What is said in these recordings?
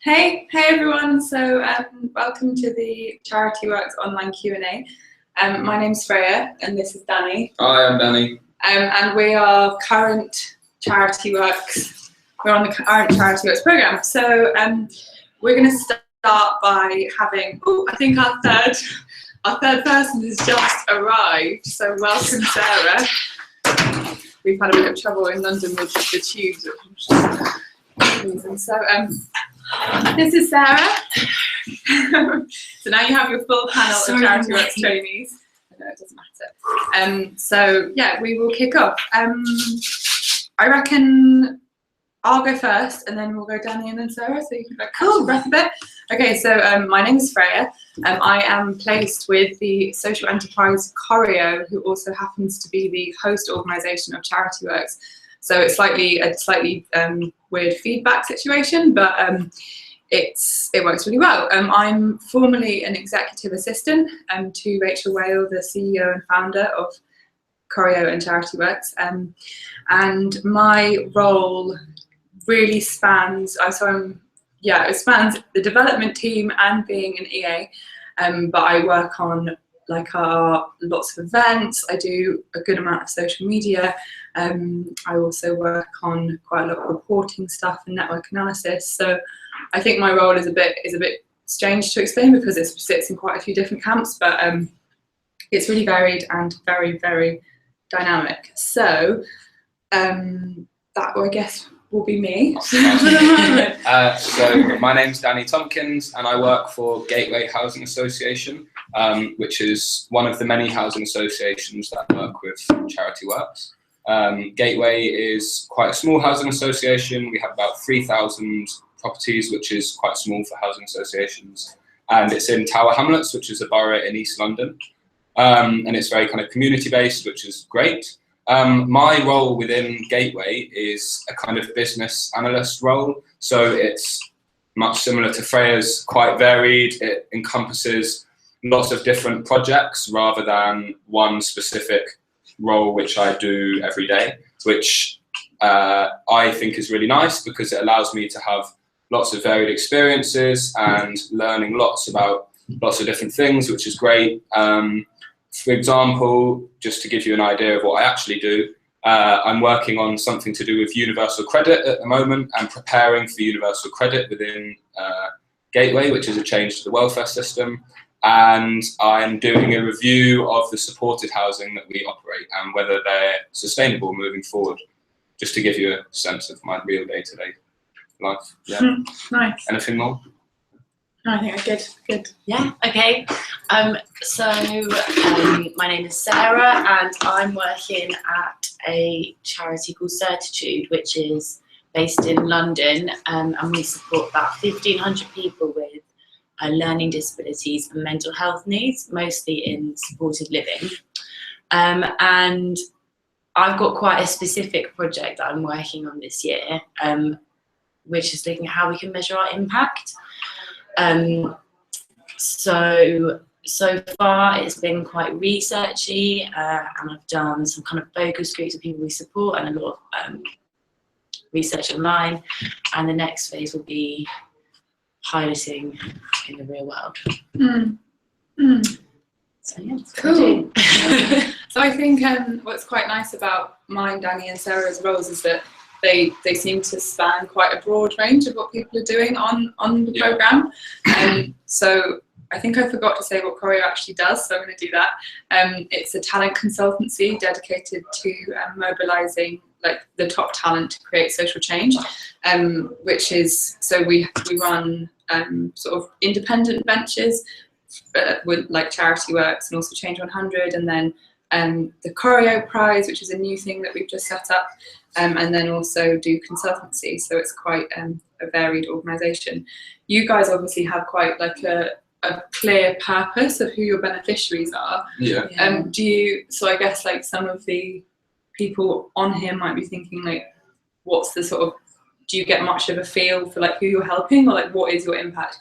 Hey everyone. So welcome to the Charityworks Online Q&A. My name's Freya and this is Danny. Hi, I'm Danny. And we are current Charityworks. We're on the current Charityworks program. So we're going to start by having, I think our third person has just arrived. So welcome, Sarah. We've had a bit of trouble in London with the tubes, so this is Sarah. So now you have your full panel of Charityworks trainees. No, it doesn't matter. So yeah, we will kick off. I reckon I'll go first, and then we'll go Danny and then Sarah, so you can catch your breath a bit. Okay, so my name is Freya. I am placed with the social enterprise Choreo, who also happens to be the host organisation of Charityworks. So it's a slightly weird feedback situation, but it works really well. I'm formerly an executive assistant to Rachel Whale, the CEO and founder of Choreo and Charityworks, and my role really spans. It spans the development team and being an EA, but I work on lots of events. I do a good amount of social media. I also work on quite a lot of reporting stuff and network analysis. So I think my role is a bit strange to explain because it sits in quite a few different camps, but it's really varied and very, very dynamic. So that, I guess, will be me for the moment. So my name's Danny Tompkins and I work for Gateway Housing Association, which is one of the many housing associations that work with Charityworks. Gateway is quite a small housing association. We have about 3,000 properties, which is quite small for housing associations. And it's in Tower Hamlets, which is a borough in East London. And it's very kind of community-based, which is great. My role within Gateway is a kind of business analyst role. So it's much similar to Freya's, quite varied. It encompasses lots of different projects rather than one specific role which I do every day, which I think is really nice because it allows me to have lots of varied experiences and learning lots about lots of different things, which is great. For example, just to give you an idea of what I actually do, I'm working on something to do with universal credit at the moment and preparing for universal credit within Gateway, which is a change to the welfare system. And I'm doing a review of the supported housing that we operate and whether they're sustainable moving forward, just to give you a sense of my real day-to-day life. Yeah. Nice. Anything more? No, I think I'm good. Yeah, okay. My name is Sarah and I'm working at a charity called Certitude, which is based in London, and we support about 1,500 people with learning disabilities and mental health needs, mostly in supported living. And I've got quite a specific project that I'm working on this year, which is looking at how we can measure our impact. So far it's been quite researchy, and I've done some kind of focus groups of people we support and a lot of research online, and the next phase will be piloting in the real world. So yeah, cool. So I think what's quite nice about mine, Danny and Sarah's roles is that they seem to span quite a broad range of what people are doing on the programme. So I think I forgot to say what Choreo actually does, so I'm going to do that. It's a talent consultancy dedicated to mobilising the top talent to create social change, which is, so we run sort of independent ventures with Charityworks and also Change 100, and then the Choreo Prize, which is a new thing that we've just set up, and then also do consultancy. So it's quite a varied organisation. You guys obviously have quite a clear purpose of who your beneficiaries are. Yeah. So I guess some of the people on here might be thinking what's the sort of, do you get much of a feel for who you're helping, or what is your impact?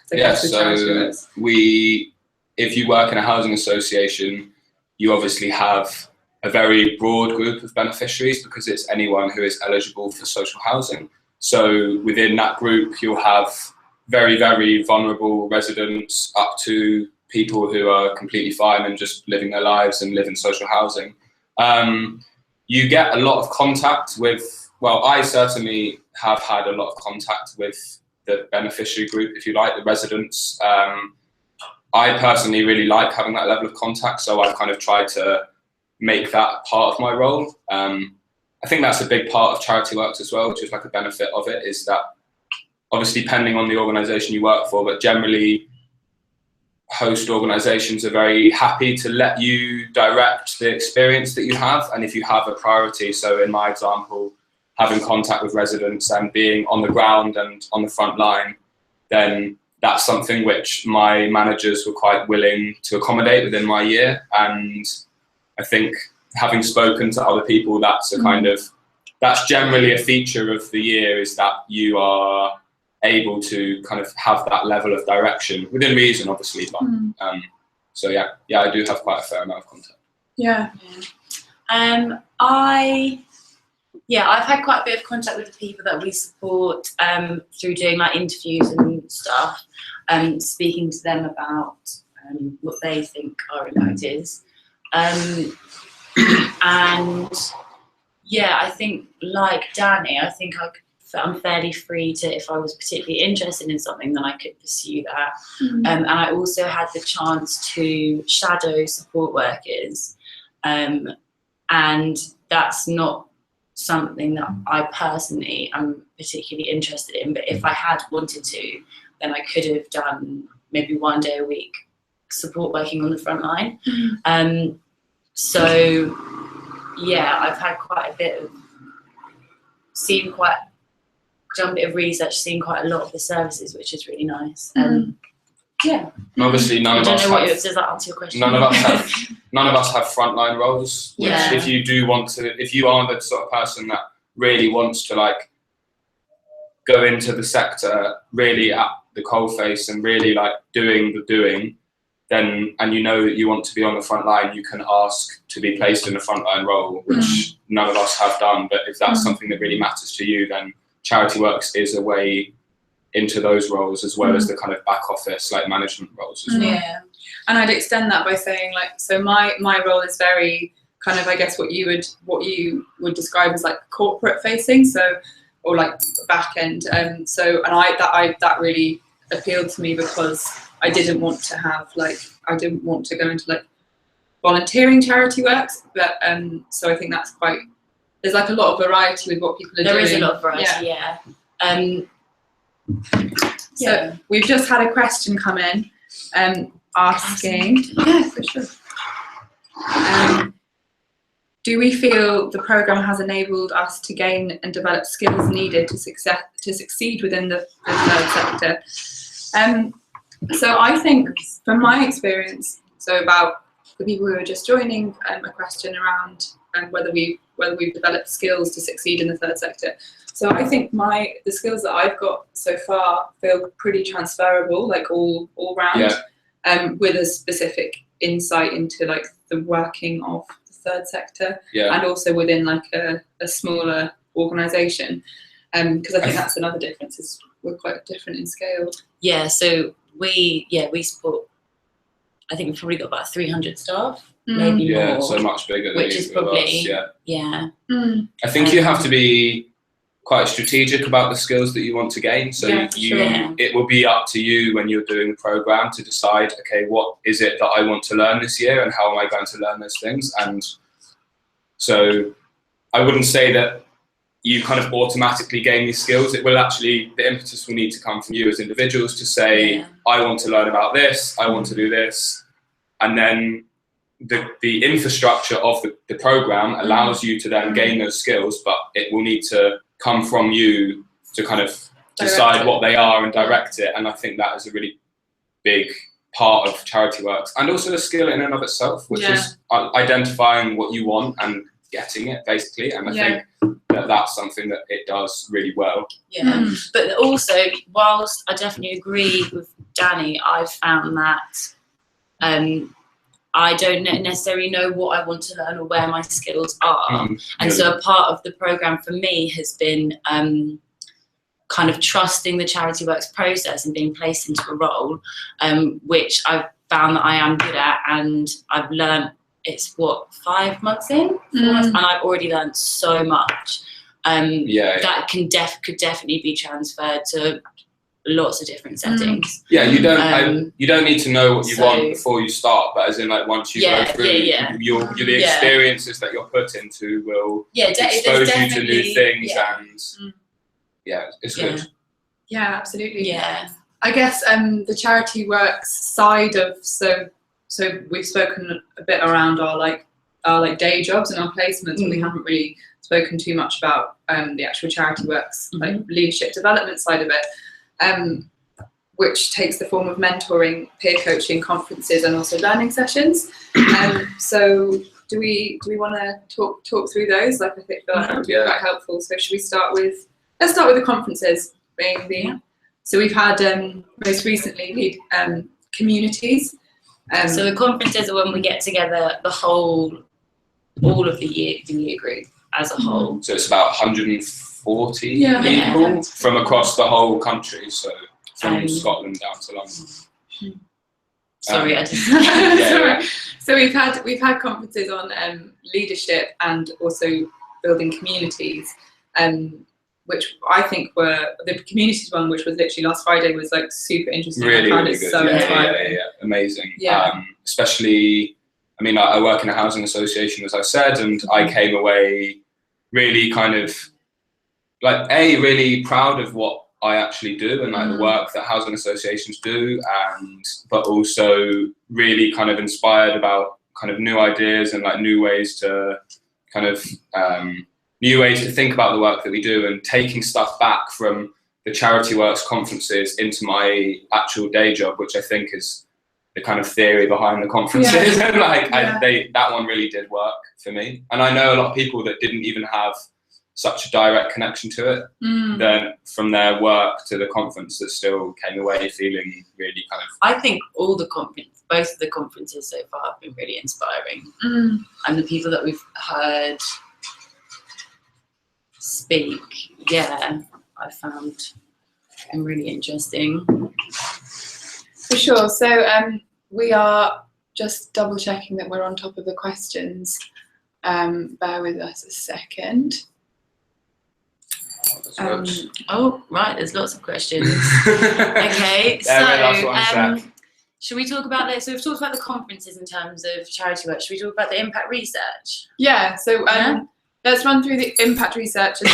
If you work in a housing association, you obviously have a very broad group of beneficiaries because it's anyone who is eligible for social housing. So within that group, you'll have very, very vulnerable residents up to people who are completely fine and just living their lives and live in social housing. You get a lot of contact with, well, I certainly have had a lot of contact with the beneficiary group, if you like, the residents. I personally really like having that level of contact, so I've kind of tried to make that part of my role. I think that's a big part of Charityworks as well, which is like a benefit of it, is that obviously depending on the organisation you work for, but generally host organisations are very happy to let you direct the experience that you have, and if you have a priority, so in my example, having contact with residents and being on the ground and on the front line, then that's something which my managers were quite willing to accommodate within my year. And I think having spoken to other people, that's a kind of, that's generally a feature of the year, is that you are able to kind of have that level of direction within reason, obviously. But so yeah, I do have quite a fair amount of contact. Yeah. I've had quite a bit of contact with the people that we support through doing like interviews and stuff, speaking to them about what they think our impact is. And yeah, I think like Danny, I think I'm fairly free to, if I was particularly interested in something, then I could pursue that. And I also had the chance to shadow support workers, and that's not something that I personally am particularly interested in, but if I had wanted to, then I could have done maybe 1 day a week support working on the front line. So yeah, I've had quite a bit of, done a bit of research, seen quite a lot of the services, which is really nice. Yeah. And obviously none of us does that answer your question? None of us have frontline roles, which if you do want to, if you are the sort of person that really wants to like go into the sector really at the coalface and really like doing the doing, then, and you know that you want to be on the front line, you can ask to be placed in a frontline role, which none of us have done. But if that's something that really matters to you, then Charityworks is a way into those roles, as well as the kind of back office like management roles as well. Yeah, and I'd extend that by saying like, so my role is very kind of, I guess, what you would describe as like corporate facing, so, or like back end. So, and that really appealed to me because I didn't want to have like, I didn't want to go into like volunteering charity works, but so I think that's quite, there's like a lot of variety with what people are doing. There is a lot of variety, yeah. So we've just had a question come in asking, yeah, for sure. Do we feel the programme has enabled us to gain and develop skills needed to succeed within the third sector? So I think from my experience, so about the people who are just joining, a question around whether we've developed skills to succeed in the third sector. So I think the skills that I've got so far feel pretty transferable, like all round, with a specific insight into like the working of the third sector, and also within like a smaller organisation, because I think that's another difference, is we're quite different in scale. Yeah, so we support, I think we've probably got about 300 staff, maybe more. So much bigger than which is probably us, I think you have to be quite strategic about the skills that you want to gain. So it will be up to you when you're doing the programme to decide, okay, what is it that I want to learn this year and how am I going to learn those things? And so I wouldn't say that you kind of automatically gain these skills. It will actually, the impetus will need to come from you as individuals to say, I want to learn about this, I want to do this. And then the infrastructure of the programme allows you to then gain those skills, but it will need to come from you to kind of decide what they are and direct it. And I think that is a really big part of Charityworks, and also a skill in and of itself, which is identifying what you want and getting it, basically. And I think that's something that it does really well. But also, whilst I definitely agree with Danny, I've found that I don't necessarily know what I want to learn or where my skills are. And so a part of the programme for me has been kind of trusting the Charityworks process and being placed into a role, which I've found that I am good at, and I've learned. It's 5 months in, 4 months, and I've already learned so much. That could definitely be transferred to lots of different settings. Yeah, you don't need to know what you want before you start, but as in like once you go through, the experiences that you're put into will expose you to new things, and it's good. Yeah, absolutely. Yeah, I guess the Charityworks side of so we've spoken a bit around our day jobs and our placements, and we haven't really spoken too much about the actual Charityworks like leadership development side of it, which takes the form of mentoring, peer coaching, conferences, and also learning sessions. So do we want to talk through those? Like I think that would be quite helpful. So should we let's start with the conferences, maybe. So we've had most recently communities. So the conferences are when we get together all of the year group as a whole. So it's about 140 people from across the whole country. So from Scotland down to London. Sorry, I just. Sorry. So we've had conferences on leadership and also building communities, which I think were the communities one, which was literally last Friday, was like super interesting. Really, I found really it good. so inspiring. Amazing. Yeah. Especially, I mean, I work in a housing association, as I said, and I came away really kind of like really proud of what I actually do and like the work that housing associations do, but also really kind of inspired about kind of new ideas and like new ways to kind of new ways to think about the work that we do, and taking stuff back from the Charityworks conferences into my actual day job, which I think is the kind of theory behind the conferences. And that one really did work for me. And I know a lot of people that didn't even have such a direct connection to it, then from their work to the conference, that still came away feeling really kind of. I think both of the conferences so far have been really inspiring, and the people that we've heard speak, I found them really interesting. For sure. So we are just double checking that we're on top of the questions. Bear with us a second. There's lots of questions. Okay, so should we talk about that? So we've talked about the conferences in terms of Charityworks. Should we talk about the impact research? Yeah. So let's run through the impact research and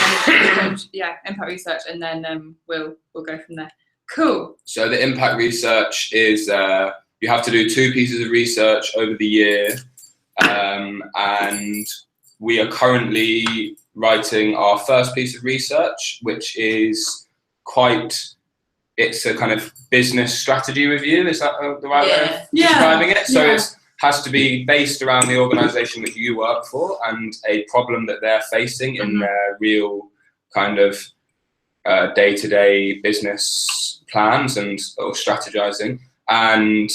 then impact research, and then we'll go from there. Cool. So the impact research is you have to do 2 pieces of research over the year, and we are currently writing our first piece of research, which is it's a kind of business strategy review. Is that the right way of describing it? So it has to be based around the organisation that you work for and a problem that they're facing in their real kind of day-to-day business plans or strategizing. And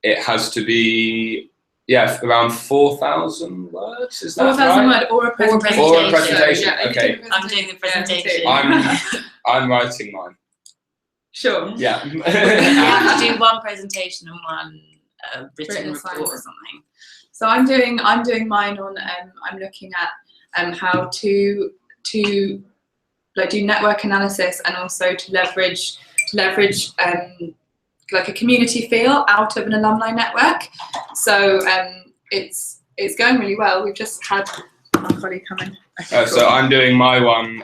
it has to be around 4,000 words. Is that 4,000 right? word or a presentation. Or a presentation. Yeah, okay. I'm doing the presentation. I'm writing mine. Sure. Yeah. You have to do one presentation and one written report or something. So I'm doing mine on. I'm looking at how to like do network analysis and also to leverage like a community feel out of an alumni network. So it's going really well. We've just had our colleague come in. Okay, cool. So I'm doing my one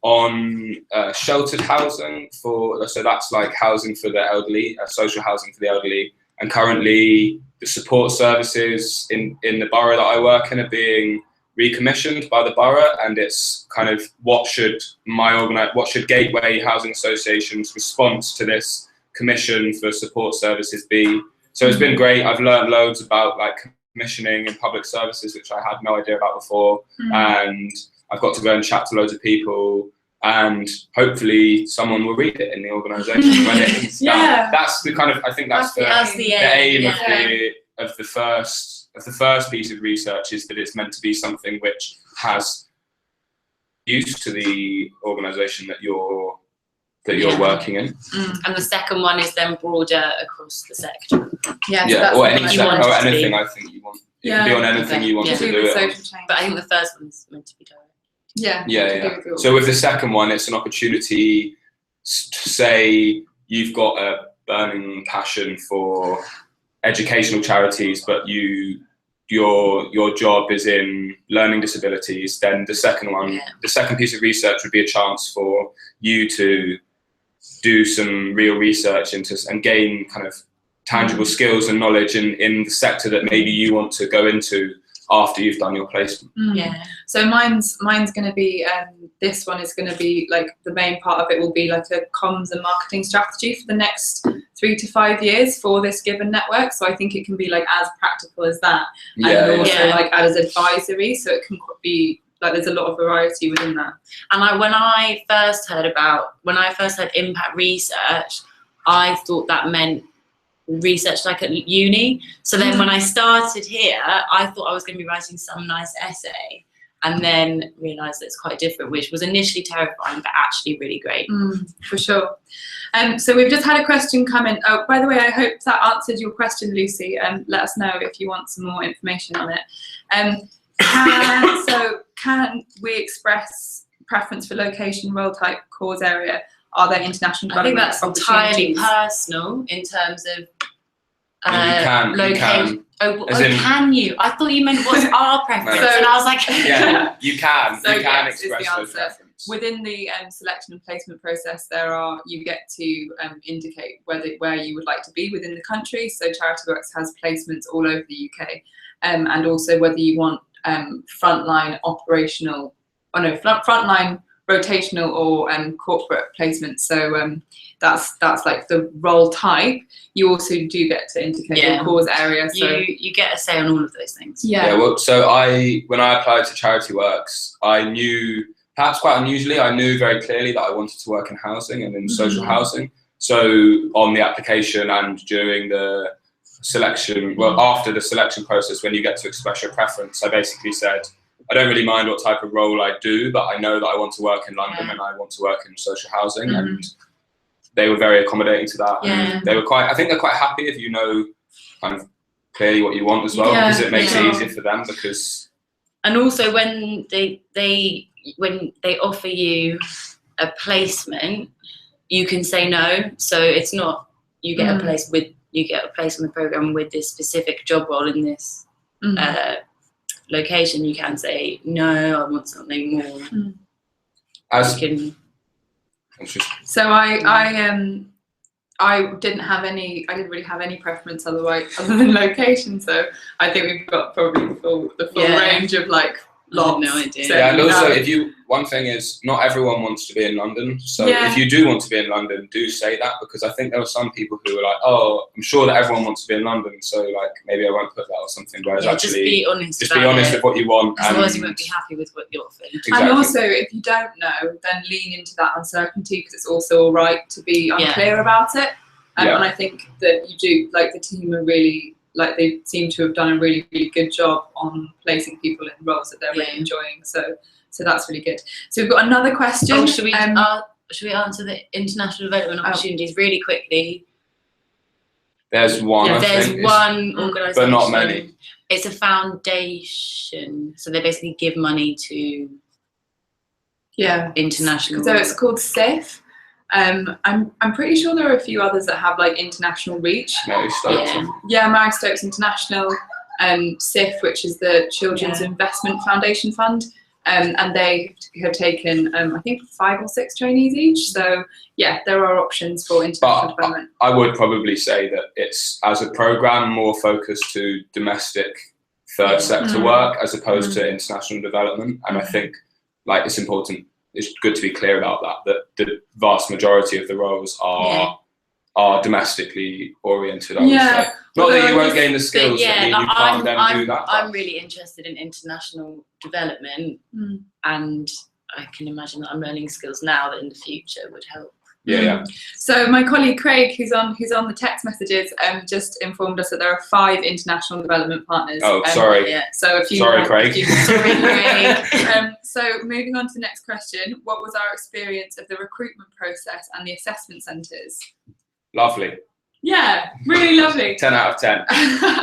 on sheltered housing so that's like housing for the elderly, social housing for the elderly. And currently the support services in the borough that I work in are being recommissioned by the borough, and it's kind of what should Gateway Housing Association's response to this commission for support services be. So it's been great. I've learned loads about like commissioning in public services, which I had no idea about before, and I've got to go and chat to loads of people, and hopefully someone will read it in the organisation when it's done. That's the kind of, I think that's the aim of the first piece of research, is that it's meant to be something which has used to the organisation that you're Yeah. working in. And the second one is then broader across the sector. Yeah, so Yeah, that's or the any one you I want or it to anything be. I think you want. It Yeah. can be on anything you want Yeah. to do do with it on. social change. But I think the first one's meant to be direct. Yeah. Yeah. So with the second one, it's an opportunity to say you've got a burning passion for educational charities, but your job is in learning disabilities. Then the second one, the second piece of research would be a chance for you to do some real research and gain kind of tangible skills and knowledge in the sector that maybe you want to go into after you've done your placement. Yeah. So mine's going to be, this one is going to be like, the main part of it will be like a comms and marketing strategy for the next 3 to 5 years for this given network. So I think it can be like as practical as that, and also like as advisory. So it can be like, there's a lot of variety within that. And when I first heard impact research, I thought that meant research like at uni. So then when I started here, I thought I was going to be writing some nice essay, and then realised that it's quite different, which was initially terrifying, but actually really great. For sure. So we've just had a question come in. Oh, by the way, I hope that answered your question, Lucy. Let us know if you want some more information on it. Can we express preference for location, role type, cause area? Are there international I think development that's entirely opportunities? personal in terms of You location. can. Can you? I thought you meant what's our preference, No. and I was like, Yeah, you can. So You can yes, is the express those answer. preference. Within the selection and placement process, you get to indicate where you would like to be within the country. So Charityworks has placements all over the UK, and also whether you want frontline operational, frontline rotational or corporate placements. So that's like the role type. You also do get to indicate your cause area. So you get a say on all of those things. Yeah. Well, so when I applied to Charityworks, I knew, perhaps quite unusually, I knew very clearly that I wanted to work in housing and in social housing. So on the application and during the selection, well, after the selection process, when you get to express your preference, I basically said, I don't really mind what type of role I do, but I know that I want to work in London and I want to work in social housing. And they were very accommodating to that. And they were I think they're quite happy if you know kind of clearly what you want as well, because it makes it easier for them. Because and also when they offer you a placement, you can say no. So it's not you get a place in the program with this specific job role in this location. You can say no, I want something more. So I didn't really have any preference other than location. So I think we've got probably the full range of like lots. No idea. So, and also one thing is not everyone wants to be in London. So if you do want to be in London, do say that, because I think there were some people who were like, oh, I'm sure that everyone wants to be in London, so like maybe I won't put that or something. Whereas actually, just be honest with what you want. Otherwise you won't be happy with what you're offering. Exactly. And also, if you don't know, then lean into that uncertainty, because it's also all right to be unclear about it. And I think that you do, like the team are really, like they seem to have done a really, really good job on placing people in roles that they're really enjoying. So that's really good. So we've got another question. Oh, should we answer the international development opportunities really quickly? There's one. Yeah, there's one organisation, but not many. It's a foundation, so they basically give money to international. So it's called SIF. I'm pretty sure there are a few others that have like international reach. Mary Stokes. Mary Stokes International, SIF, which is the Children's Investment Foundation Fund, and they have taken I think 5 or 6 trainees each. So there are options for international development. I would probably say that it's, as a programme, more focused to domestic third sector work as opposed to international development. And I think like it's important. It's good to be clear about that the vast majority of the roles are domestically oriented, I would say. Not that you won't gain the skills that mean you can't then do that. I'm really interested in international development, and I can imagine that I'm learning skills now that in the future would help. Yeah. So my colleague Craig, who's on the text messages, just informed us that there are 5 international development partners. Oh, sorry. Yeah. So Sorry, Craig. Sorry, Craig. So moving on to the next question, what was our experience of the recruitment process and the assessment centres? Lovely. Yeah, really lovely. 10 out of 10.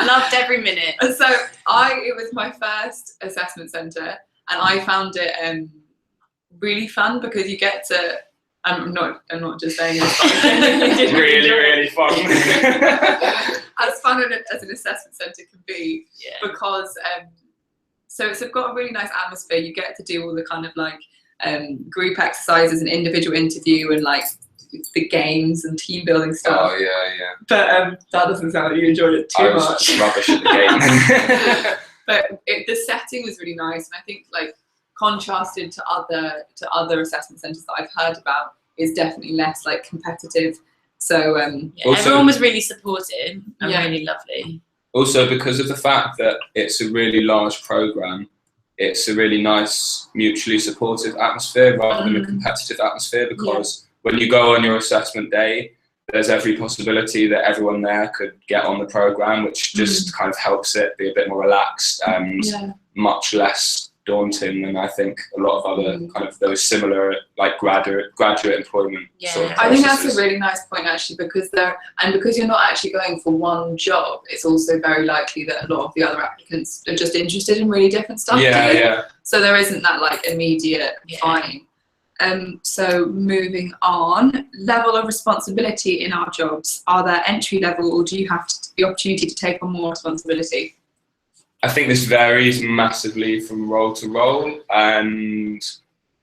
Loved every minute. So it was my first assessment centre, and I found it really fun because you get to. I'm not just saying it's really fun. As fun as an assessment centre can be, because so it's got a really nice atmosphere. You get to do all the kind of like group exercises and individual interview and like the games and team building stuff. Oh yeah. But that doesn't sound like you enjoyed it too much. I was rubbish at the game. But the setting was really nice, and I think like contrasted to other assessment centres that I've heard about, is definitely less like competitive. So Also, everyone was really supportive and Yeah. really lovely. Also, because of the fact that it's a really large programme, it's a really nice mutually supportive atmosphere rather than a competitive atmosphere, because when you go on your assessment day, there's every possibility that everyone there could get on the programme, which just kind of helps it be a bit more relaxed and much less daunting than I think a lot of other kind of those similar like graduate employment sort of I think that's processes. a really nice point actually, because because you're not actually going for one job, it's also very likely that a lot of the other applicants are just interested in really different stuff too. So there isn't that like immediate fine. So moving on, level of responsibility in our jobs. Are there entry level, or do you have the opportunity to take on more responsibility? I think this varies massively from role to role, and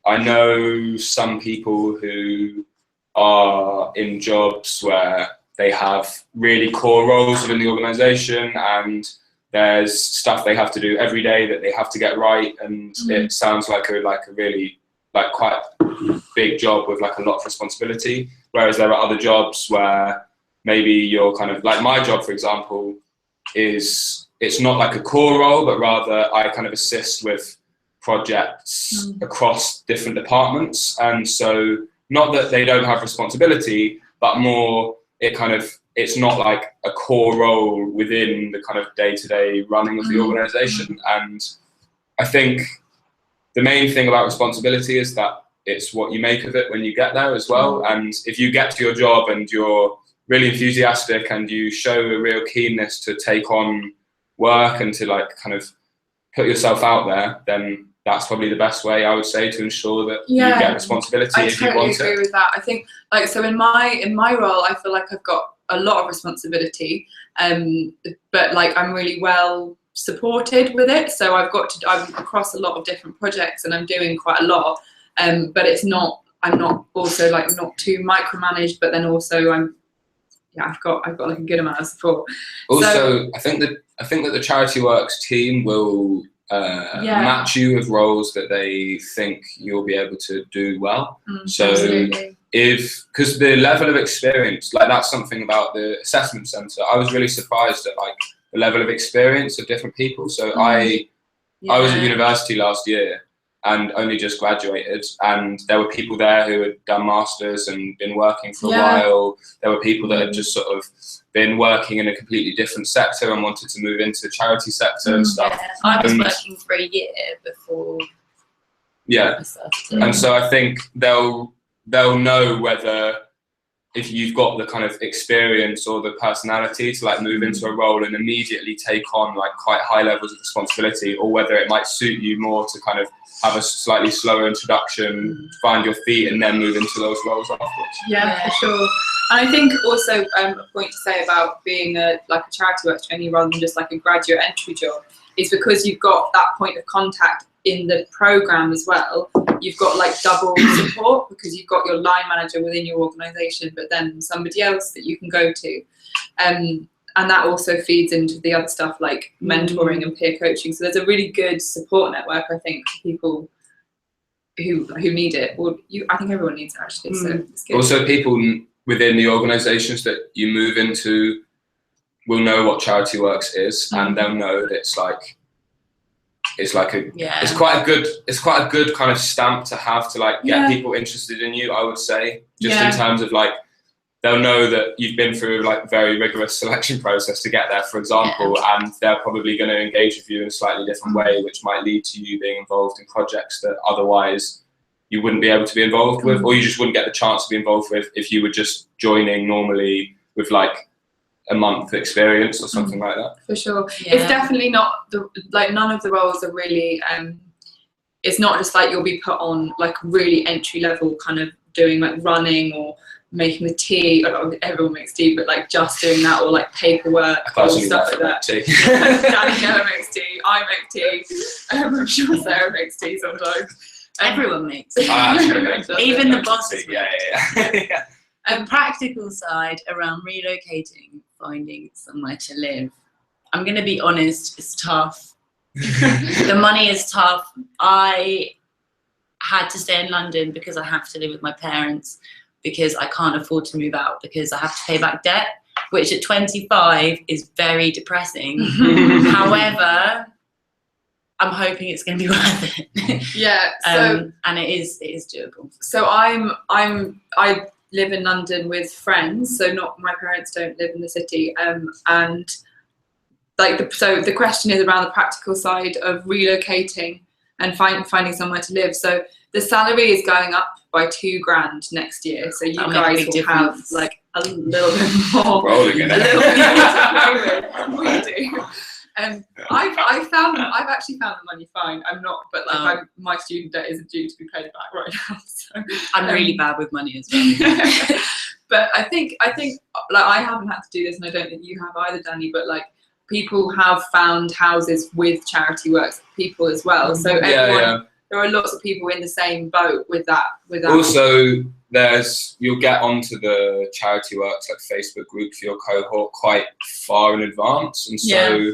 I know some people who are in jobs where they have really core roles within the organisation, and there's stuff they have to do every day that they have to get right, and it sounds like a really like quite big job with like a lot of responsibility. Whereas there are other jobs where maybe you're kind of like my job, for example, it's not like a core role, but rather I kind of assist with projects across different departments. And so not that they don't have responsibility, but more it's not like a core role within the kind of day-to-day running of the organisation. And I think the main thing about responsibility is that it's what you make of it when you get there as well. And if you get to your job and you're really enthusiastic and you show a real keenness to take on work and to like kind of put yourself out there, then that's probably the best way, I would say, to ensure that you get responsibility if you want it. I totally agree with that. I think like so in my role, I feel like I've got a lot of responsibility, but like I'm really well supported with it. So I'm across a lot of different projects and I'm doing quite a lot. But I'm not also like not too micromanaged, but then also I've got like a good amount of support. Also, I think that the Charityworks team will match you with roles that they think you'll be able to do well. So because the level of experience, like that's something about the assessment centre, I was really surprised at like the level of experience of different people. So I was at university last year and only just graduated, and there were people there who had done masters and been working for a while. There were people that had just sort of been working in a completely different sector and wanted to move into the charity sector and stuff. I was working for a year before I started. And so I think they'll know whether if you've got the kind of experience or the personality to like move into a role and immediately take on like quite high levels of responsibility, or whether it might suit you more to kind of have a slightly slower introduction, find your feet, and then move into those roles afterwards. Yeah, for sure. And I think also a point to say about being like a Charityworks trainee rather than just like a graduate entry job is because you've got that point of contact in the programme as well. You've got like double support because you've got your line manager within your organisation, but then somebody else that you can go to. And that also feeds into the other stuff like mentoring and peer coaching. So there's a really good support network, I think, for people who need it. Or I think everyone needs it actually. So it's good. Also, people within the organisations that you move into will know what Charityworks is, and they'll know that it's like a Yeah. it's quite a good kind of stamp to have to like get people interested in you, I would say, just in terms of like they'll know that you've been through like very rigorous selection process to get there, for example, and they're probably going to engage with you in a slightly different way, which might lead to you being involved in projects that otherwise you wouldn't be able to be involved with, or you just wouldn't get the chance to be involved with if you were just joining normally with like a month experience or something like that. For sure. It's definitely not like none of the roles are really it's not just like you'll be put on like really entry level kind of doing like running or making the tea. Everyone makes tea, but like just doing that, or like paperwork or stuff like that. Danny never makes tea. I make tea. I'm sure Sarah makes tea sometimes. Everyone makes I tea. actually make Even the bosses. Yeah. The practical side around relocating, finding somewhere to live, I'm going to be honest, it's tough. The money is tough. I had to stay in London because I have to live with my parents, because I can't afford to move out, because I have to pay back debt, which at 25 is very depressing. However, I'm hoping it's going to be worth it. Yeah. So and it is doable. So I live in London with friends, so not my parents don't live in the city, and like so the question is around the practical side of relocating and finding somewhere to live. So the salary is going up by £2,000 next year, so you guys will have like a little bit more. Rolling in it. We do. I've actually found the money fine. I'm not, but like my student debt isn't due to be paid back right now. So I'm really bad with money as well. But I think like I haven't had to do this, and I don't think you have either, Danny. But like people have found houses with Charityworks people as well. So there are lots of people in the same boat with that. Also, you'll get onto the Charityworks like Facebook group for your cohort quite far in advance, and so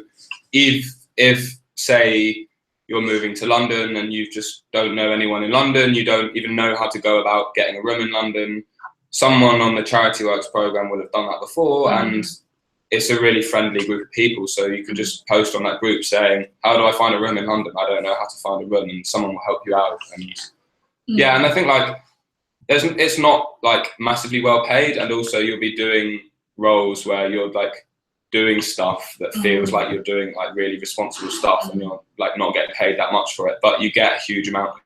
if say you're moving to London and you just don't know anyone in London, you don't even know how to go about getting a room in London, someone on the Charityworks program will have done that before, and it's a really friendly group of people, so you can just post on that group saying, how do I find a room in London? I don't know how to find a room, and someone will help you out. And and I think like it's not like massively well paid, and also you'll be doing roles where you're like doing stuff that feels like you're doing like really responsible stuff, and you're like not getting paid that much for it, but you get a huge amount of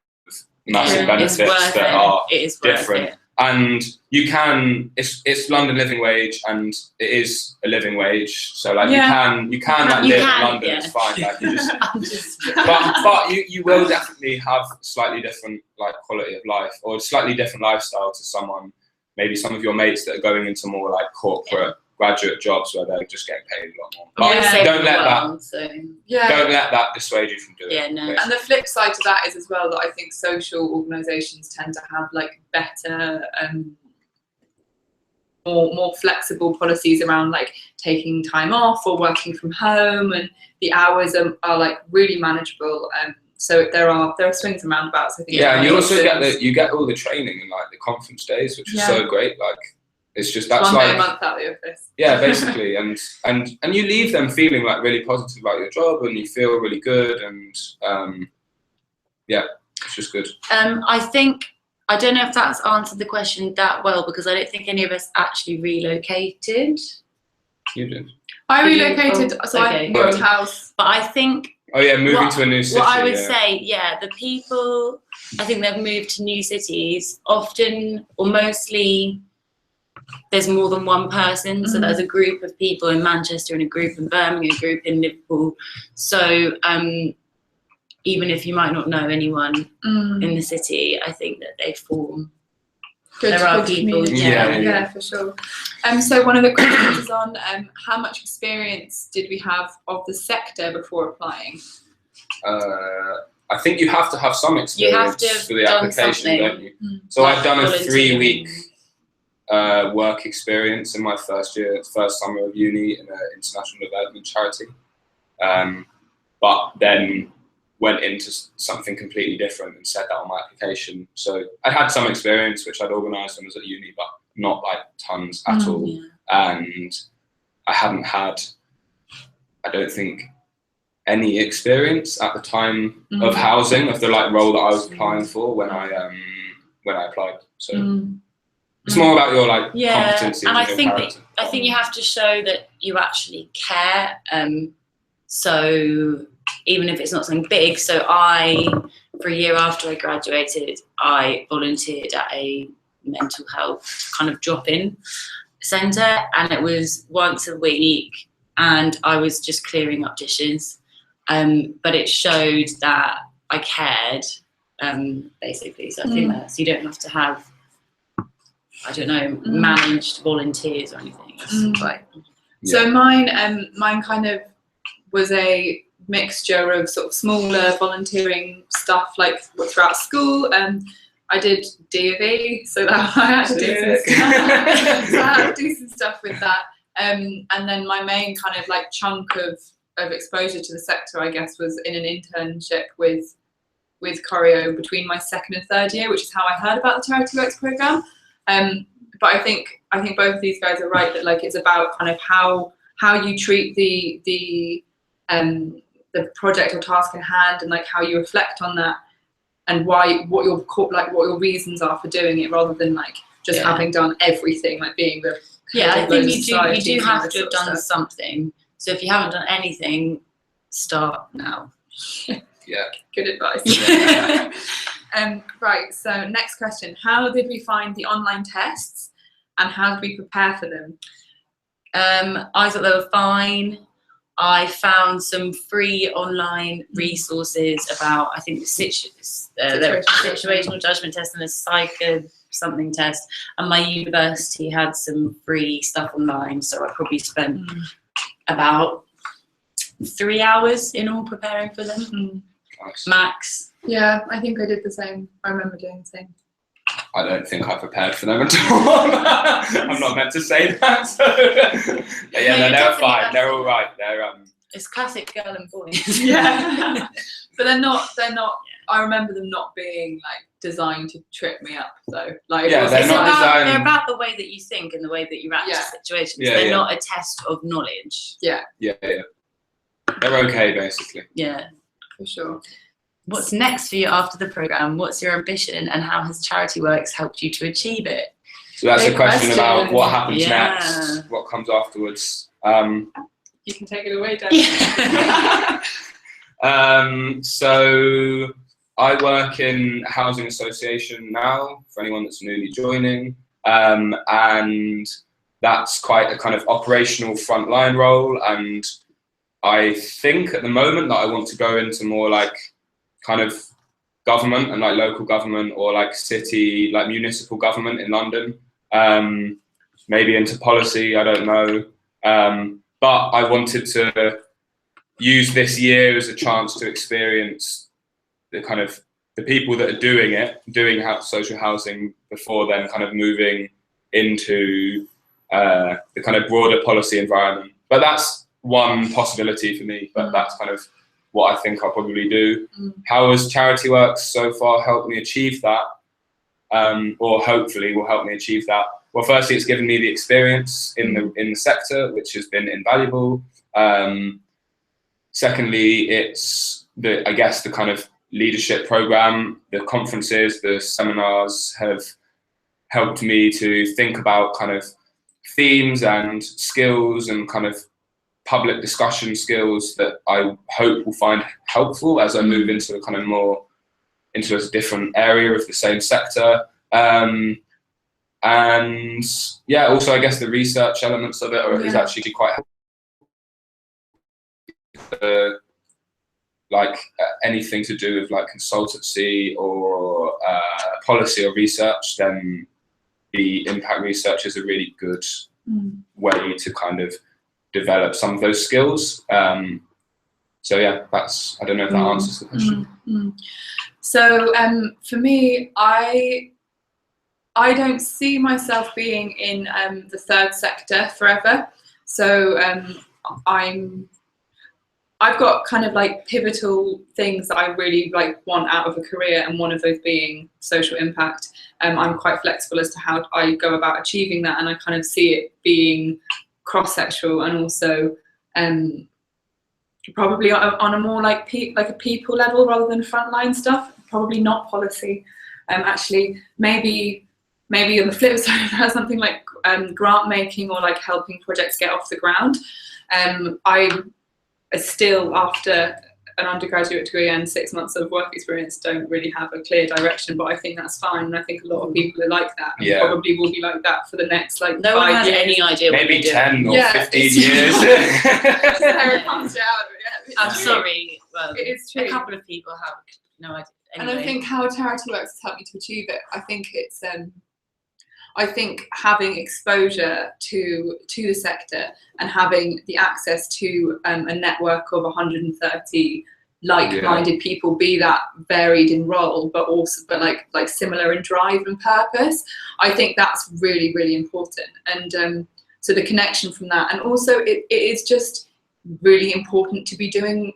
massive benefits that are different. And you can, it's London living wage, and it is a living wage. So like you can like live in London. It's fine. Like you just, but you will definitely have slightly different like quality of life, or a slightly different lifestyle to someone, maybe some of your mates that are going into more like corporate graduate jobs where they're just getting paid a lot more. But don't let that dissuade you from doing it. No. And the flip side to that is as well that I think social organisations tend to have like better, more flexible policies around like taking time off or working from home, and the hours are like really manageable. So there are swings and roundabouts. I think. Yeah, and you also get all the training and like the conference days, which is so great. Like. It's just that's 1 like day a month out of the office. Yeah, basically, and you leave them feeling like really positive about your job, and you feel really good, and it's just good. I think I don't know if that's answered the question that well, because I don't think any of us actually relocated. You did. I relocated, I moved house. But I think. Oh yeah, moving to a new city. What I would say, the people I think they've moved to new cities often or mostly. There's more than one person, so there's a group of people in Manchester and a group in Birmingham, a group in Liverpool. So even if you might not know anyone in the city, I think that they form. There are people. Yeah, for sure. So one of the questions is on how much experience did we have of the sector before applying? I think you have to have some experience for the application, don't you? So I've done a 3-week. Work experience in my first summer of uni in an international development charity, but then went into something completely different and said that on my application. So I had some experience which I'd organised when I was at uni, but not like tons at all. And I hadn't had, I don't think, any experience at the time of housing, of the like role that I was applying for when I applied. So it's more about your like competencies and and your character. I think you have to show that you actually care. So even if it's not something big, so for a year after I graduated, I volunteered at a mental health kind of drop-in centre, and it was once a week, and I was just clearing up dishes. But it showed that I cared, basically. So I think that you don't have to have, I don't know, managed volunteers or anything. So mine kind of was a mixture of sort of smaller volunteering stuff like throughout school. I did D&E, so that I had to do some stuff with that. And then my main kind of like chunk of exposure to the sector, I guess, was in an internship with Choreo between my second and third year, which is how I heard about the Charityworks programme. But I think both of these guys are right that like it's about kind of how you treat the project or task in hand, and like how you reflect on that, and what your reasons are for doing it, rather than like just having done everything, like being the I think you do have to have done something. So if you haven't done anything, start now. Yeah, good advice. Right, so next question. How did we find the online tests, and how did we prepare for them? I thought they were fine. I found some free online resources about, I think, the situational judgment test and the psycho something test, and my university had some free stuff online, so I probably spent about 3 hours in all preparing for them. Nice. Max. Yeah, I think I did the same. I remember doing the same. I don't think I prepared for them at all. I'm not meant to say that. So. They're fine. They're all right. It's classic girl and boy. Yeah, but they're not. I remember them not being like designed to trip me up. So like, they're They're about the way that you think and the way that you react to situations. They're not a test of knowledge. Yeah. They're okay, basically. Yeah, for sure. What's next for you after the programme? What's your ambition, and how has Charityworks helped you to achieve it? So that's a question about what happens next, what comes afterwards. You can take it away, Dan. So I work in a housing association now, for anyone that's newly joining, and that's quite a kind of operational frontline role, and I think at the moment that I want to go into more like kind of government and like local government, or like city, like municipal government in London, maybe into policy, I don't know. But I wanted to use this year as a chance to experience the kind of the people that are doing social housing before then kind of moving into the kind of broader policy environment. But that's one possibility for me, but that's kind of what I think I'll probably do. How has Charityworks so far helped me achieve that? Or hopefully will help me achieve that? Well, firstly, it's given me the experience in the sector, which has been invaluable. Secondly, it's the kind of leadership program, the conferences, the seminars have helped me to think about kind of themes and skills and kind of public discussion skills that I hope will find helpful as I move into a kind of more into a different area of the same sector. And yeah, also I guess the research elements of it is actually quite helpful. Like anything to do with like consultancy or policy or research, then the impact research is a really good way to kind of develop some of those skills. So yeah, I don't know if that answers the question. So for me, I don't see myself being in the third sector forever. So I've got kind of like pivotal things that I really like want out of a career, and one of those being social impact. I'm quite flexible as to how I go about achieving that, and I kind of see it being cross-sectoral and also probably on a more like a people level rather than frontline stuff. Probably not policy. Actually, maybe on the flip side of that, something like grant making or like helping projects get off the ground. I still, after an undergraduate degree and 6 months of work experience, don't really have a clear direction, but I think that's fine, and I think a lot of people are like that, and probably will be like that for the next like no 5 one has years. any idea what Maybe they're 10 doing. or 15 years. Sarah comes out, I'm sorry, well, it is true. a couple of people have no idea. Anyway. And I think how Charityworks has helped me to achieve it, I think it's I think having exposure to the sector and having the access to a network of 130 like-minded people, be that varied in role, but like similar in drive and purpose, I think that's really, really important. And so the connection from that, and also it is just really important to be doing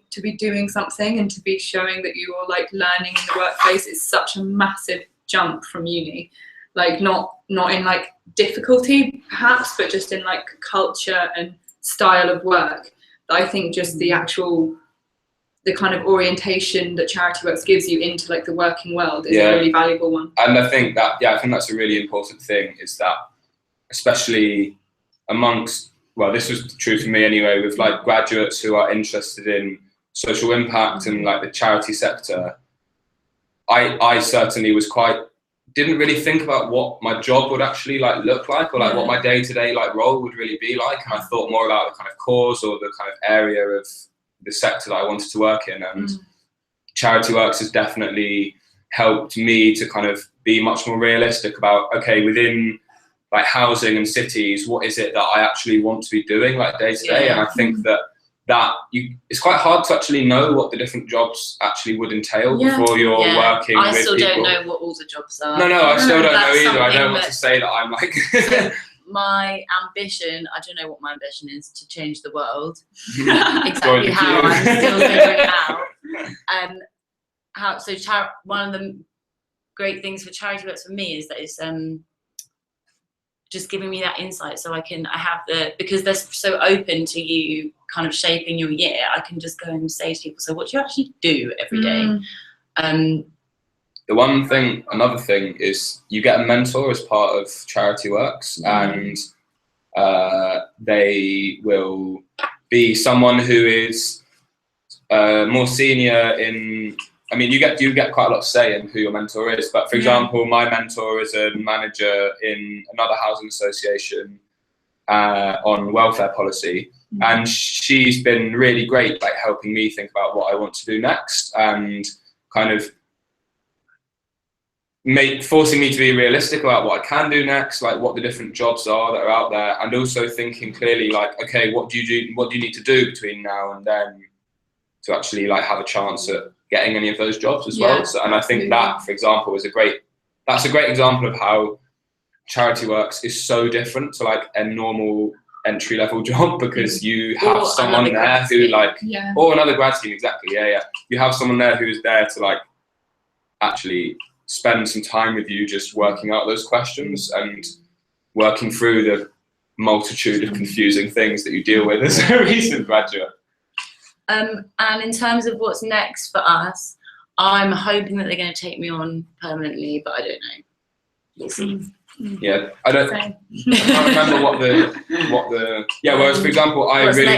something and to be showing that you are like learning in the workplace. It's such a massive jump from uni, like not in like difficulty perhaps, but just in like culture and style of work. I think just the kind of orientation that Charityworks gives you into like the working world is a really valuable one. And I think that's a really important thing, is that especially amongst, well, this was true for me anyway, with like graduates who are interested in social impact and like the charity sector, I certainly didn't really think about what my job would actually like look like, or like what my day-to-day like role would really be like, and I thought more about the kind of cause or the kind of area of the sector that I wanted to work in. And Charityworks has definitely helped me to kind of be much more realistic about, okay, within like housing and cities, what is it that I actually want to be doing like day to day? And I think it's quite hard to actually know what the different jobs actually would entail before you're working with people. I still don't know what all the jobs are. No, I still don't know either. I don't want to say that I'm like... My ambition, I don't know what my ambition is, to change the world. Exactly how I'm still figuring out. One of the great things for Charityworks for me is that it's just giving me that insight, so because they're so open to you kind of shaping your year, I can just go and say to people, so what do you actually do every day? Another thing is you get a mentor as part of Charityworks, and they will be someone who is more senior in, I mean, you get quite a lot of say in who your mentor is, but for example, my mentor is a manager in another housing association on welfare policy, and she's been really great, like helping me think about what I want to do next, and kind of forcing me to be realistic about what I can do next, like what the different jobs are that are out there, and also thinking clearly, like, okay, what do you need to do between now and then to actually like have a chance at getting any of those jobs as well. So, and I think that, for example, is a great example of how Charityworks is so different to like a normal entry-level job, because you have someone there who like, or another grad scheme, exactly, you have someone there who's there to like actually spend some time with you, just working out those questions and working through the multitude of confusing things that you deal with as a recent graduate. And in terms of what's next for us, I'm hoping that they're going to take me on permanently, but I don't know. We'll see. Yeah, I can't remember what the whereas for example, I really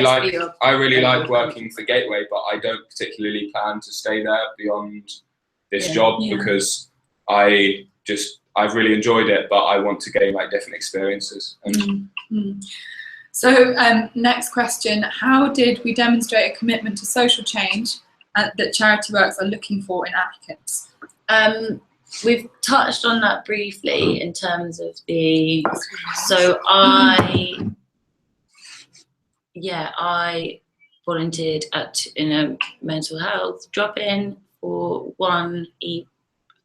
like working for Gateway, but I don't particularly plan to stay there beyond this job, because I've really enjoyed it, but I want to gain like different experiences. So next question, how did we demonstrate a commitment to social change that Charityworks are looking for in applicants? We've touched on that briefly in terms of so I volunteered in a mental health drop-in for a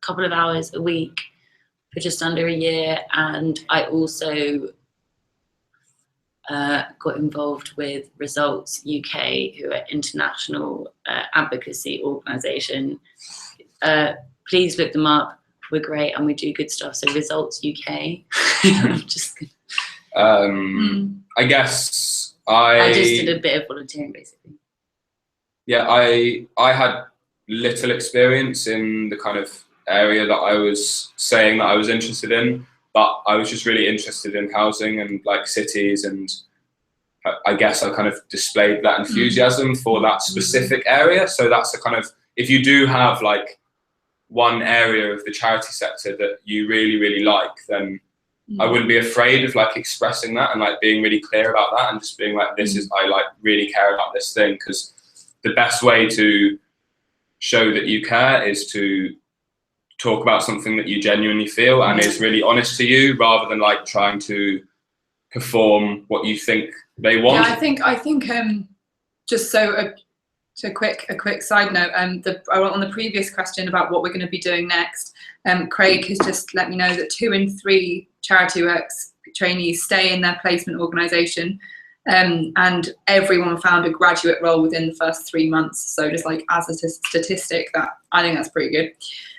couple of hours a week for just under a year, and I also got involved with Results UK, who are an international advocacy organisation. Please look them up. We're great and we do good stuff. So Results UK. I guess I just did a bit of volunteering basically. Yeah, I had little experience in the kind of area that I was saying that I was interested in, but I was just really interested in housing and like cities, and I guess I kind of displayed that enthusiasm for that specific area. So that's a kind of, if you do have like one area of the charity sector that you really, really like, then I wouldn't be afraid of like expressing that and like being really clear about that and just being like, this is, I like really care about this thing. Because the best way to show that you care is to talk about something that you genuinely feel and is really honest to you, rather than like trying to perform what you think they want. Yeah, I think just so a quick side note, on the previous question about what we're going to be doing next, Craig has just let me know that 2 in 3 Charityworks trainees stay in their placement organisation, and everyone found a graduate role within the first 3 months. So just like as a statistic, that I think that's pretty good.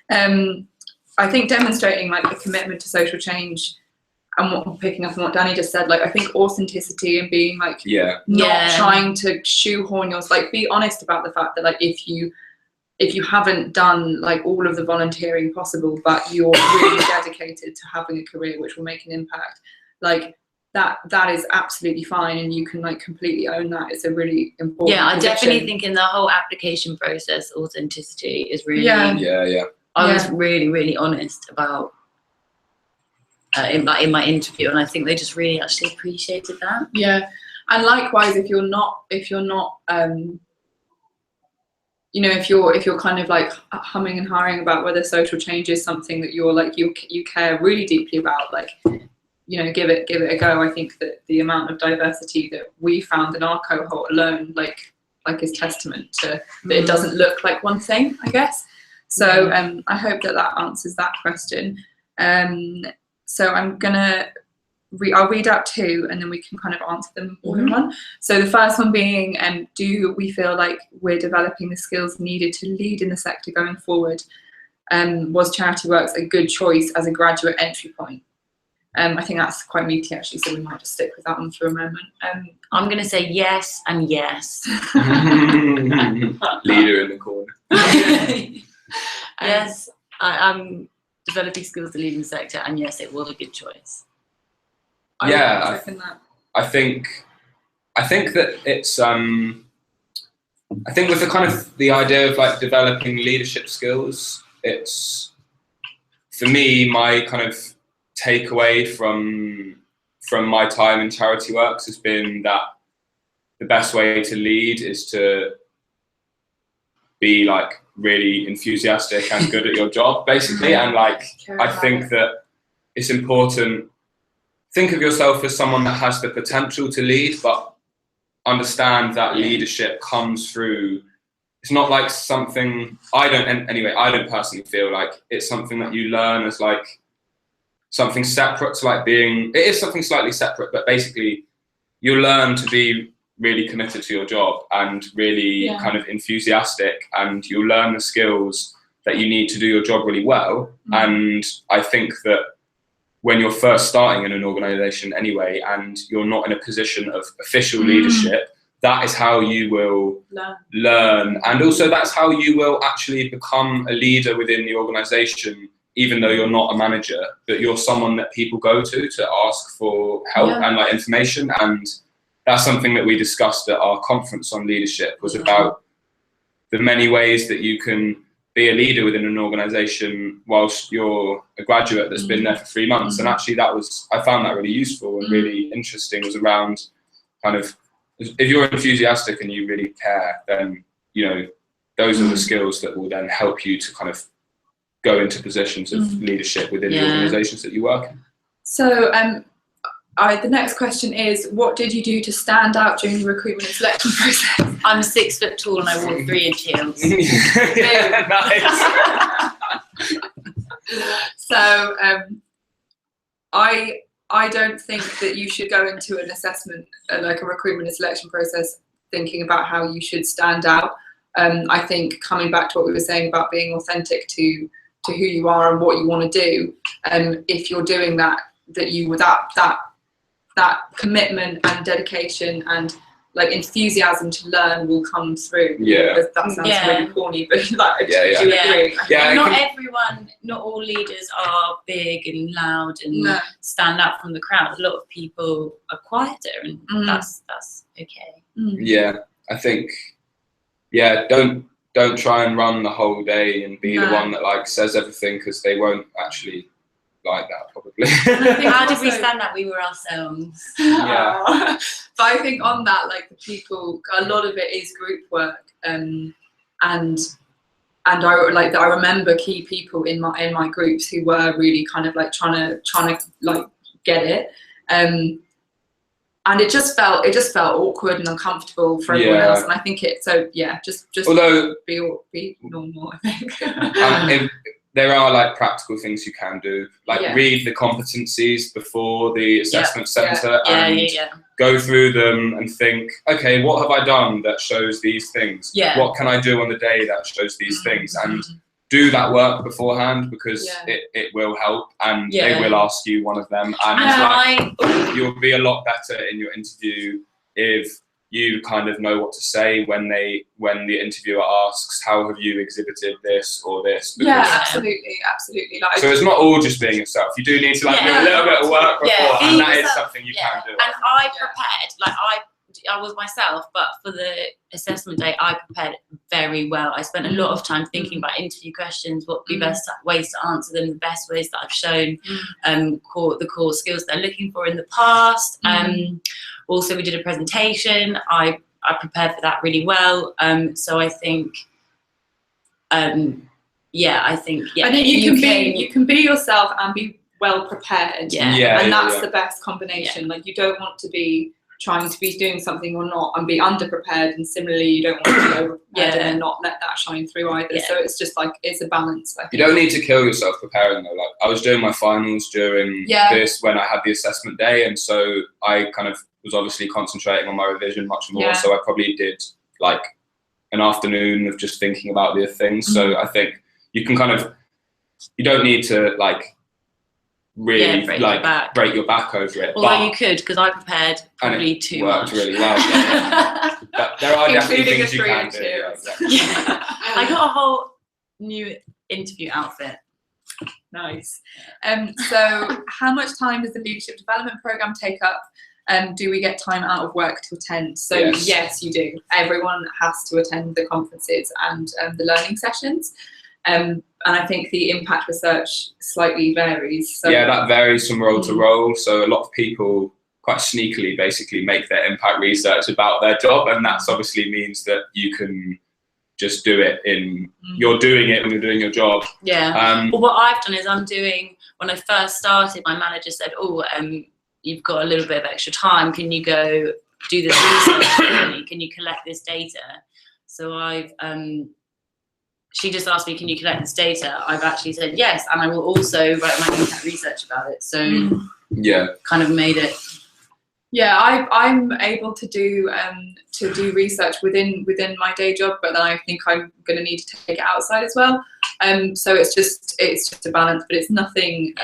I think demonstrating like the commitment to social change, and picking up on what Danny just said, like I think authenticity and being like not trying to shoehorn yours, like be honest about the fact that like if you haven't done like all of the volunteering possible, but you're really dedicated to having a career which will make an impact, like that is absolutely fine, and you can like completely own that. It's a really important I position. definitely think in the whole application process, authenticity is really I was really, really honest about in my interview, and I think they just really actually appreciated that. Yeah, and likewise, if you're not you know, if you're kind of like humming and hawing about whether social change is something that you're like you care really deeply about, like, you know, give it a go. I think that the amount of diversity that we found in our cohort alone, like is testament to that it doesn't look like one thing, I guess. So I hope that answers that question. So I'm gonna I'll read out 2 and then we can kind of answer them all in one. So the first one being, do we feel like we're developing the skills needed to lead in the sector going forward? Was Charityworks a good choice as a graduate entry point? I think that's quite meaty actually, so we might just stick with that one for a moment. I'm going to say yes and yes. Leader in the corner. Yes, I'm developing skills to lead in the sector, and yes, it was a good choice. I think that it's I think with the kind of the idea of like developing leadership skills, it's, for me, my kind of takeaway from my time in Charityworks has been that the best way to lead is to be like really enthusiastic and good at your job, basically. And like I think that it's important. Think of yourself as someone that has the potential to lead, but understand that leadership comes through. It's not like something, I don't personally feel like it's something that you learn as like something separate to like being, it is something slightly separate, but basically you learn to be really committed to your job and really kind of enthusiastic, and you'll learn the skills that you need to do your job really well. And I think that when you're first starting in an organization anyway, and you're not in a position of official leadership, that is how you will learn. And also that's how you will actually become a leader within the organization, even though you're not a manager, but you're someone that people go to ask for help and like information. And that's something that we discussed at our conference on leadership, was about the many ways that you can be a leader within an organization whilst you're a graduate that's been there for 3 months. And actually I found that really useful and really interesting, was around kind of, if you're enthusiastic and you really care, then, you know, those are the skills that will then help you to kind of go into positions of leadership within the organizations that you work in. So the next question is, what did you do to stand out during the recruitment and selection process? I'm 6 foot tall and I wore 3-inch heels. Nice. So I don't think that you should go into an assessment, like a recruitment and selection process, thinking about how you should stand out. I think coming back to what we were saying about being authentic to who you are and what you want to do, if you're doing that you without that commitment and dedication and like enthusiasm to learn will come through. Yeah. That sounds really corny, but like, Yeah, yeah. do you agree? Yeah, not all leaders are big and loud and stand out from the crowd. A lot of people are quieter, and that's okay. Yeah, I think, don't try and run the whole day and be the one that like says everything, because they won't actually like that probably. How did we stand out? We were ourselves. Yeah. But I think on that, like the people, a lot of it is group work, and I remember key people in my groups who were really kind of like trying to like get it, and it just felt awkward and uncomfortable for everyone else. And I think just although be normal, I think. There are like practical things you can do, like read the competencies before the assessment centre and go through them and think, okay, what have I done that shows these things? What can I do on the day that shows these things? And do that work beforehand, because it will help, and they will ask you one of them, and you'll be a lot better in your interview if you kind of know what to say when the interviewer asks, how have you exhibited this or this? Absolutely. Like, so it's not all just being yourself. You do need to like do a little bit of work before, and that is something you can do. And I prepared, like I was myself, but for the assessment day, I prepared very well. I spent a lot of time thinking about interview questions, what would be best ways to answer them, the best ways that I've shown the core skills they're looking for in the past. Also, we did a presentation. I prepared for that really well. So I think, I think you can be yourself and be well prepared. And that's the best combination. Like, you don't want to be trying to be doing something or not and be underprepared, and similarly you don't want to be overprepared and then not let that shine through either. So it's just like, it's a balance, I think. You don't need to kill yourself preparing though. Like, I was doing my finals during this when I had the assessment day, and so I kind of was obviously concentrating on my revision much more. So I probably did like an afternoon of just thinking about the things. So I think you can you don't need to like really break your back over it. Although you could, because I prepared probably too much. Worked really well. But there are definitely things you can do. I got a whole new interview outfit. Nice. So how much time does the leadership development program take up? Do we get time out of work to attend? So yes, you do. Everyone has to attend the conferences and the learning sessions. And I think the impact research slightly varies. So that varies from role to role. So a lot of people quite sneakily basically make their impact research about their job, and that's obviously means that you can just do it you're doing it when you're doing your job. Well, what I've done is when I first started, my manager said, you've got a little bit of extra time, can you go do this research for me? Can you collect this data? So she just asked me, can you collect this data? I've actually said yes, and I will also write my impact research about it. So kind of made it. I'm able to do research within my day job, but then I think I'm going to need to take it outside as well. So it's just a balance, but it's nothing.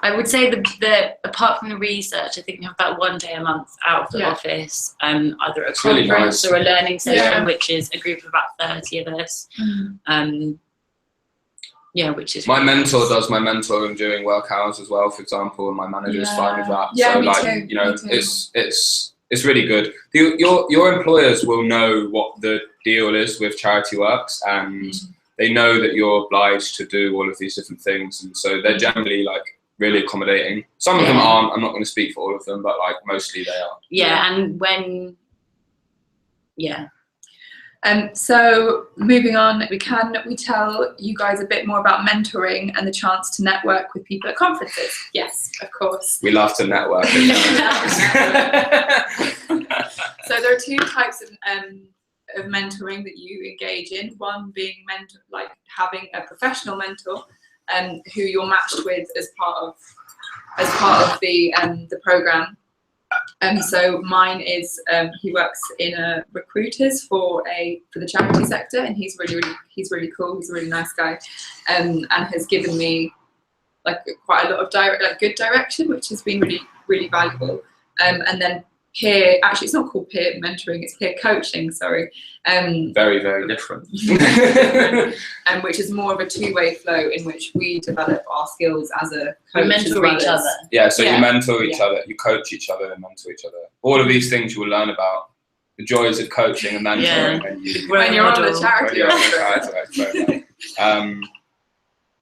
I would say that apart from the research, I think we have about 1 day a month out of the office, either a conference or a learning session, which is a group of about 30 of us. Which is my mentor does my mentoring during work hours as well, for example, and my manager is fine with that. So it's really good. Your employers will know what the deal is with Charityworks, and they know that you're obliged to do all of these different things, and so they're generally like really accommodating. Some of them aren't. I'm not going to speak for all of them, but like mostly they are. And when so moving on, we tell you guys a bit more about mentoring and the chance to network with people at conferences? Yes, of course. We love to network. So there are two types of mentoring that you engage in. One being having a professional mentor, who you're matched with as part of the program. So mine is he works in recruiters for the charity sector, and he's really cool. He's a really nice guy, and has given me like quite a lot of good direction, which has been really valuable. And then peer, actually it's not called peer mentoring, it's peer coaching, sorry. Very, very different. Which is more of a two-way flow in which we develop our skills as a coach. We mentor each other. Yeah, so Yeah. you mentor each other, you coach each other and mentor each other. All of these things you will learn about. The joys of coaching and mentoring When you're on the model. charity.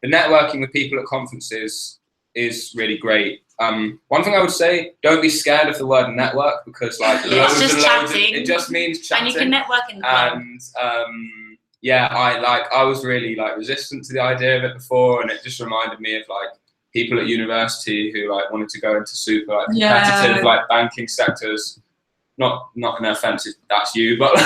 The networking with people at conferences is really great. One thing I would say, don't be scared of the word network, because like It's just chatting. it just means chatting. And you can network in the club. And yeah, I was really like resistant to the idea of it before, and it just reminded me of like people at university who like wanted to go into super like competitive like banking sectors. Not in an offensive, that's you, but like,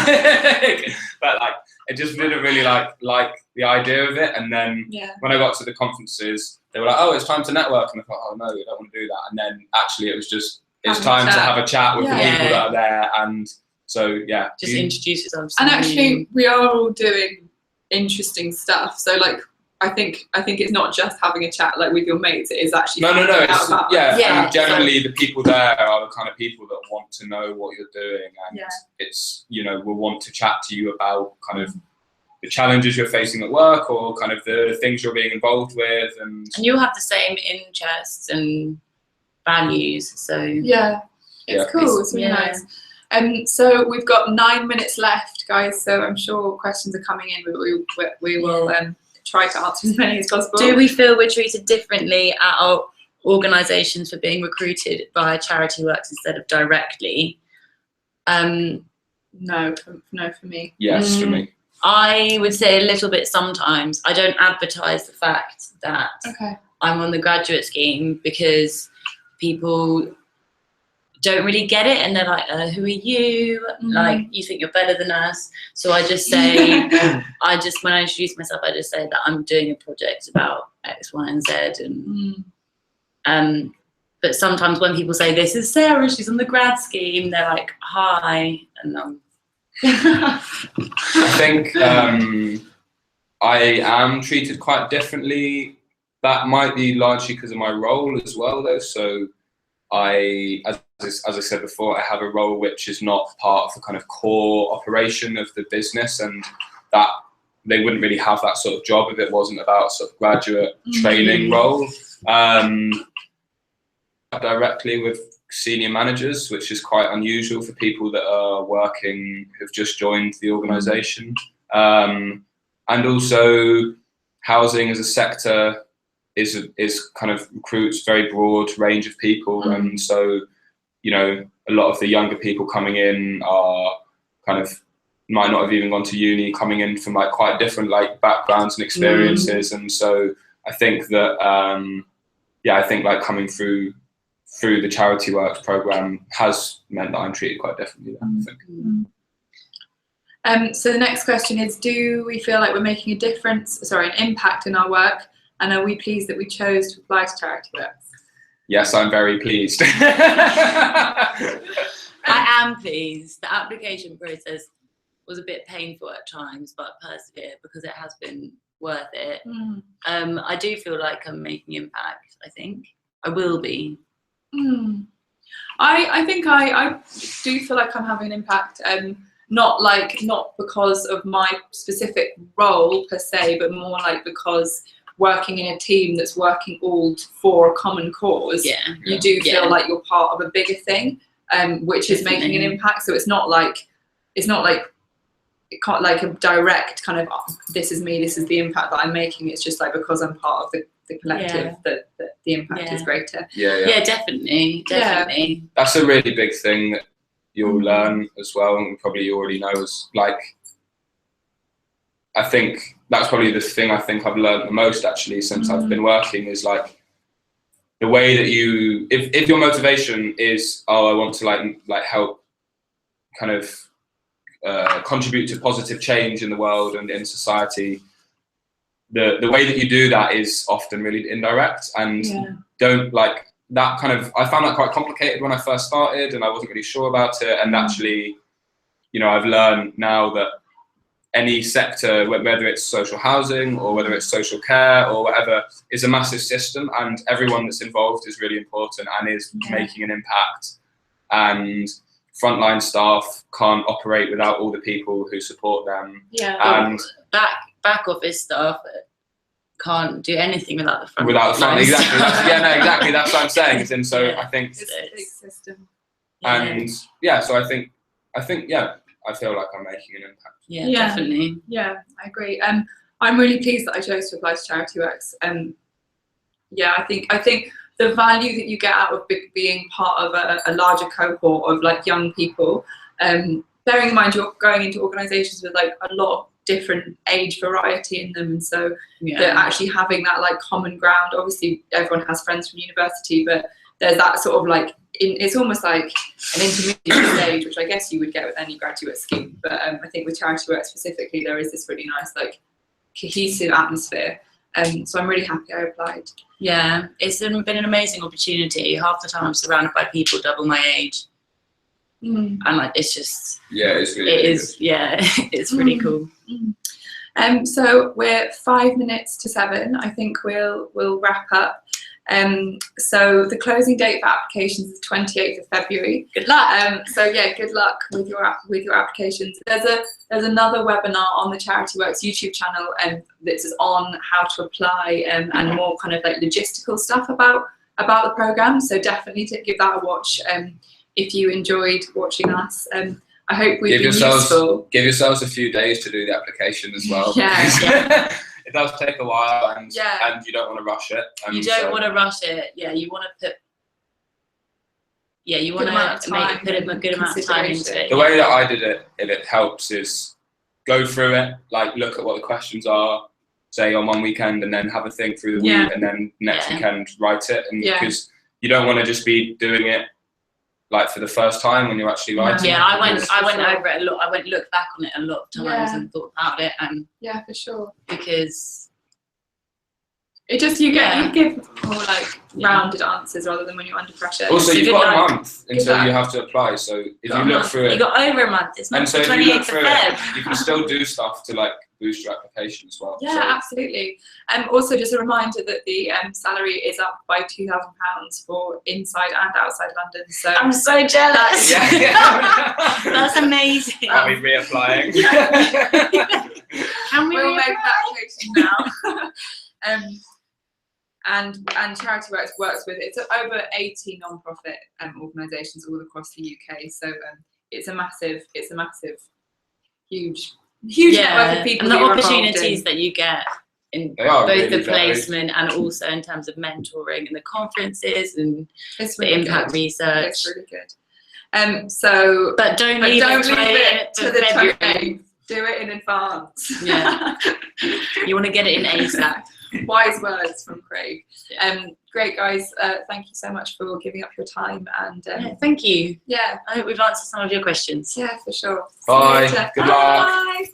it just didn't really like the idea of it. And then when I got to the conferences, they were like, "Oh, it's time to network," and I thought, "Oh no, I don't want to do that." And then actually, it was just time to have a chat with the people that are there, and so just introduce yourself. And actually, we are all doing interesting stuff. So like, I think it's not just having a chat like with your mates. It is actually no. It's, and generally so the people there are the kind of people that want to know what you're doing, and it's will want to chat to you about kind of the challenges you're facing at work, or kind of the things you're being involved with, and you'll have the same interests and values. So it's cool. It's really nice. So we've got 9 minutes left, guys. So I'm sure questions are coming in, but we will try to answer as many as possible. Do we feel we're treated differently at our organisations for being recruited by Charityworks instead of directly? No, for me. Yes, for me. I would say a little bit sometimes. I don't advertise the fact that I'm on the graduate scheme, because people don't really get it, and they're like, "Who are you? Like, you think you're better than us?" So I just say, when I introduce myself, I just say that I'm doing a project about X, Y, and Z, and but sometimes when people say, "This is Sarah, she's on the grad scheme," they're like, "Hi," and I think I am treated quite differently. That might be largely because of my role as well, though. So as I said before, I have a role which is not part of the kind of core operation of the business, and that they wouldn't really have that sort of job if it wasn't about sort of graduate training role. Directly with senior managers, which is quite unusual for people that are working, who've just joined the organisation. And also, housing as a sector is kind of recruits very broad range of people, and so a lot of the younger people coming in are kind of might not have even gone to uni, coming in from like quite different like backgrounds and experiences, and so I think that I think like coming through the Charityworks program has meant that I'm treated quite differently. I think. So the next question is: do we feel like we're making an impact in our work, and are we pleased that we chose to apply to Charityworks? Yes, I'm very pleased. I am pleased. The application process was a bit painful at times, but persevered because it has been worth it. I do feel like I'm making impact. I think I will be. I think I do feel like I'm having an impact. Not because of my specific role per se, but more like because working in a team that's working all for a common cause, you do feel like you're part of a bigger thing, which is making an impact. So it's not like a direct kind of, this is me, this is the impact that I'm making. It's just like because I'm part of the collective that the impact is greater. Yeah, definitely. That's a really big thing that you'll learn as well, and probably you already know, is like, I think that's probably the thing I think I've learned the most actually since I've been working, is like the way that you, if your motivation is, I want to like help kind of contribute to positive change in the world and in society, the way that you do that is often really indirect, and don't like that kind of, I found that quite complicated when I first started, and I wasn't really sure about it, and actually, I've learned now that any sector, whether it's social housing or whether it's social care or whatever, is a massive system, and everyone that's involved is really important and is making an impact. And frontline staff can't operate without all the people who support them. Yeah. And back office staff can't do anything without the front. Without the front, line exactly. staff. Exactly. That's what I'm saying. And so Yeah. I think, It's a big system. and so I think, I feel like I'm making an impact. Yeah, Yeah. definitely. Yeah, I agree. I'm really pleased that I chose to apply to Charityworks. Yeah, I think the value that you get out of being part of a larger cohort of like young people, bearing in mind you're going into organisations with like a lot of different age variety in them, and so that actually having that like common ground. Obviously, everyone has friends from university, but there's that sort of like it's almost like an intermediate stage, which I guess you would get with any graduate scheme. But I think with Charityworks specifically, there is this really nice like cohesive atmosphere. So I'm really happy I applied. Yeah, it's been an amazing opportunity. Half the time I'm surrounded by people double my age, and like it's just It's really it's really cool. So we're 5 minutes to 7. I think we'll wrap up. So the closing date for applications is 28th of February. Good luck. So yeah, good luck with your applications. There's another webinar on the Charityworks YouTube channel, this is on how to apply and more kind of like logistical stuff about the program. So definitely give that a watch if you enjoyed watching us. I hope we've been useful. Give yourselves a few days to do the application as well. Yeah. It does take a while, and you don't want to rush it. You don't want to rush it. Yeah, you want to put. Yeah, you want to put a good amount of time into it. The way that I did it, if it helps, is go through it, like look at what the questions are, say on one weekend, and then have a think through the week, and then next weekend write it. And because you don't want to just be doing it like for the first time when you're actually writing. Yeah, I went over it a lot. I went look back on it a lot of times and thought about it, and yeah, for sure, because it just you give more like rounded answers rather than when you're under pressure. Also, you've got a month until you have to apply. So if you look through it, you got over a month. It's not the 28th of Feb. You can still do stuff to like boost your application as well. Yeah, absolutely. Also, just a reminder that the salary is up by £2,000 for inside and outside London. So I'm so jealous. That's amazing. Are we reapplying? Can we we'll make that application now. And Charityworks works with it's over 80 non-profit organisations all across the UK. So it's a massive, huge network of people. And the opportunities that you get in both really the placement and also in terms of mentoring and the conferences and the impact research. It's really good. But don't leave it to the February. Do it in advance. Yeah. You want to get it in ASAP. Wise words from Craig. Great, guys. Thank you so much for giving up your time. And thank you. Yeah. I hope we've answered some of your questions. Yeah, for sure. Bye. Good luck. Bye.